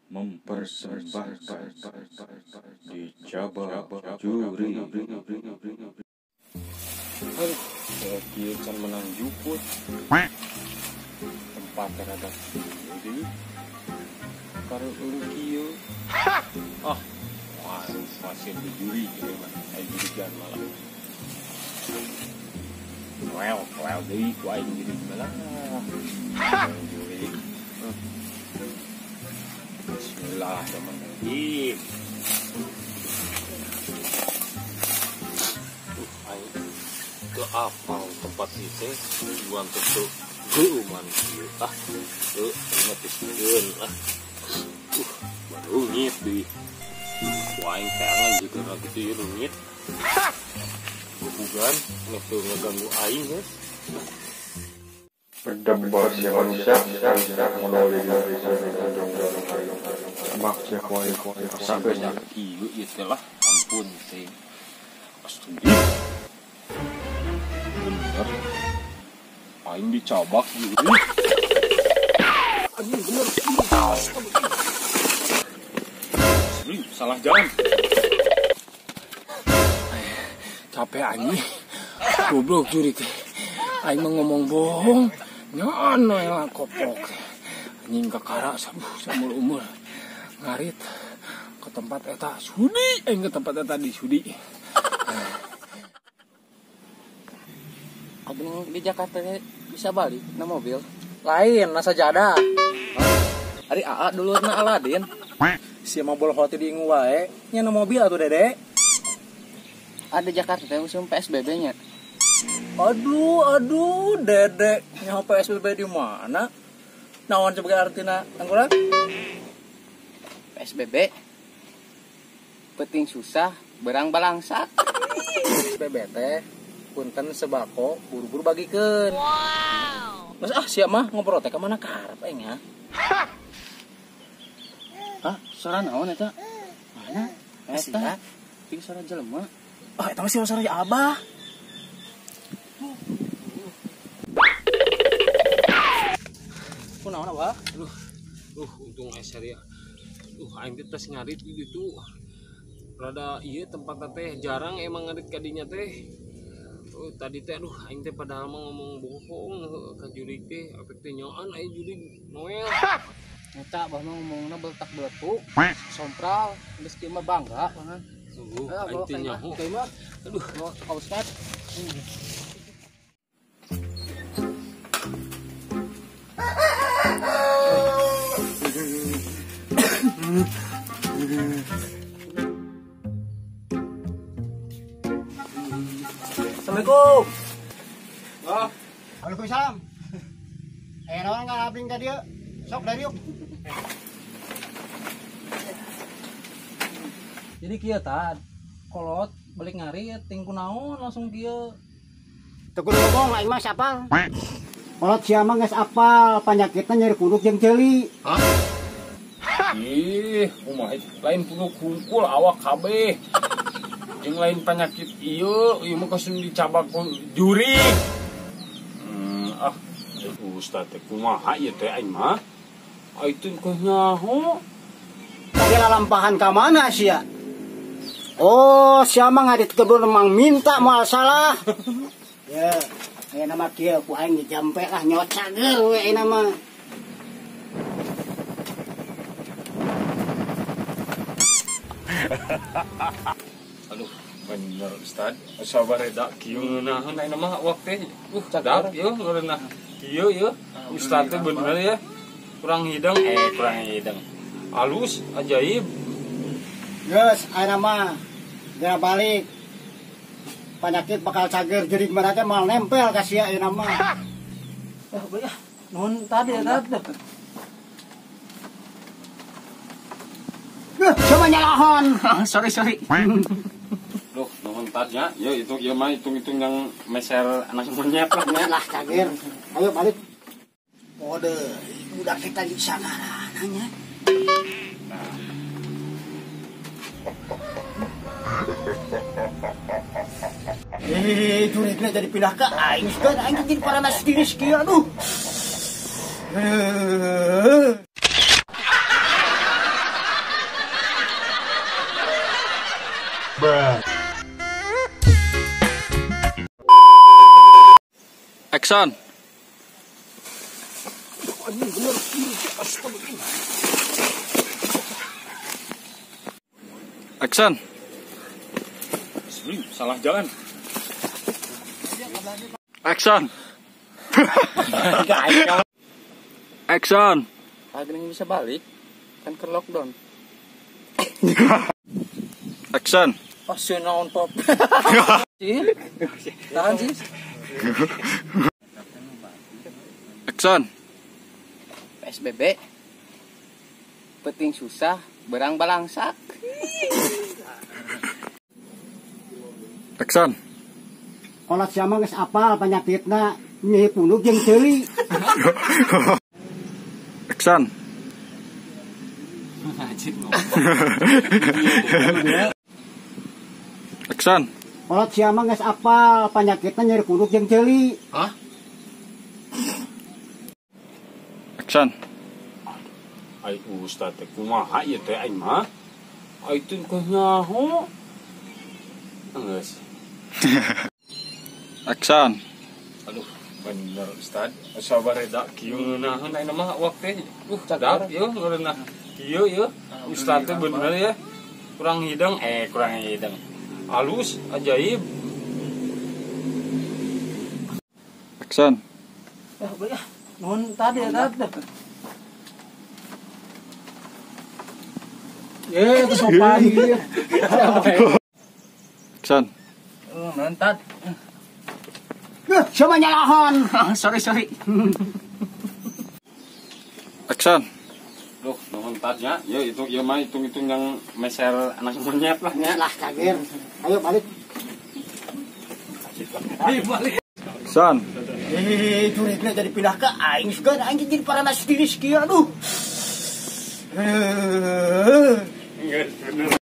Mempersembahkan dijabah juri. Kieu can menang juput. Tempat terhadap jadi karo ulu kieu. Masih di juri kieu mah. Ai jurigan malah. Well deui ku aing jadi malah. Juri. Bismillahirrahmanirrahim. Ke apa tempat itu tujuan tentu geuman kieu inget piskeun baru ngit deui waing kangen juga na kitu ieu ngit bukan ngetu ngeganggu aing ya berdebat si manusia menolong maknya kuai sampai kieu ieu lah ampun teh astagfirullah bener aing dicabak gitu anjing bener salah jalan capek anjing goblok juri teh aing mah ngomong bohong nyana yang kopok anjing kakara samul umur ngarit ke tempat eta sudi aing ke tempat eta di sudi. Abang di Jakarta bisa balik na mobil lain na sajada. Ari AA dulu na Aladin si mobil hoti di wae nya na mobil atuh Dede. Ada Jakarta teh musim PSBB nya. Aduh Dede nya PSBB di mana? Naon coba artina angguran? PSBB penting susah berang balangsak. PSBB teh punten sebako buru-buru bagikeun. Wow. Mas siap mah ngobrol teh ka mana karep aing ha. Suara naon eta? Mana? Eta. Ting suara jelema. Eta mah suara Abah. Kunaon Abah? Untung eser ya. Aing teh tes ngarit gitu. Rada ieu tempat teh jarang emang ngarit ka dinya teh. Tadi teh aing teh padahal mah ngomong bohong ka juri teh efek teh nyoan aya juri Noel. Eta bah mah ngomongna beletak beletuk. Sompral geus kieu mah bangga pangan. Aing teh nyaho. Aduh, ka Ustad. Assalamualaikum. Waalaikumsalam. Naon ngabing ka dieu? Sok dari yuk. Jadi kieu tah kolot balik ngarit ting kunaon langsung kieu. Teu kudu ngomong aing mah sapal. Kolot sia mah geus apal panyakitna nyeri kuduk jeung ceuli. Kumaha lain puluh kumpul awak kabeh. Yang lain penyakit iyo mah kasih dicabak juri. Ustaz teh kumaha ieu teh aing mah? Aitun kau nyaho. Tadi lalampahan ka mana sia? Oh, sia mah ngadit kedua memang minta moal salah. Ya, aya nama kieu ku aing jampe lah nyocager we ayeuna mah. Aduh, bener Ustaz. Sabar reda kieu naon ayeuna mah awak teh. Cadar ieu ngareunah kieu ieu. Ustaz teh bener ya. Kurang hidang. Halus, ajaib. Geus ayeuna mah geura balik. Penyakit bakal cager jadi mereka mal nempel ka sia ayeuna mah. Nuhun tadi eta. Coba nyalahon. Sorry. Loh, nuhun tadnya. Yo itu ieu mah hitung-hitung yang meser anak monyet lah nya. Lah cager. Ayo balik. Ode, udah kita di sana nanya. Juritnya jadi pindah ke aing. Aing jadi para nasiris kieu aduh. Action. Action. Salah jalan. Action. Action. Lagi bisa balik kan ke lockdown. Action. Pasien naon pop. Sih? Tahan sih. Action. PSBB. Penting susah, berang balangsak. Action. Kalau siapa geus apal penyakitna nyi punduk jeung ceuli. Action. Action. Kalau siapa geus apal penyakitna nyeri punduk jeung ceuli. Hah? Action. Ai ustaz teh kumaha ieu teh aing mah? Ai teh nyaho. Geus. Action. Aduh, bener ustaz. Sabar reda kieu ngeunaheun ayeuna mah awak teh. Cadap ieu ngaranna. Ieu ustaz teh bener ya. Kurang hidang, halus, ajaib. Action. Nuhun tadi ya tadi. Itu sopan gitu. Action. Nuhun tadi. Siapa nyalahan? Sorry. Action. Duh, nuhun tadnya. Ya itu ieu mah hitung-hitung yang meser anak monyet lah nya. Lah kaget. Ayo balik. Action. Juritnya jadi pindah ke aing segan aing jadi paranas diri sekian aduh. Enggak bener.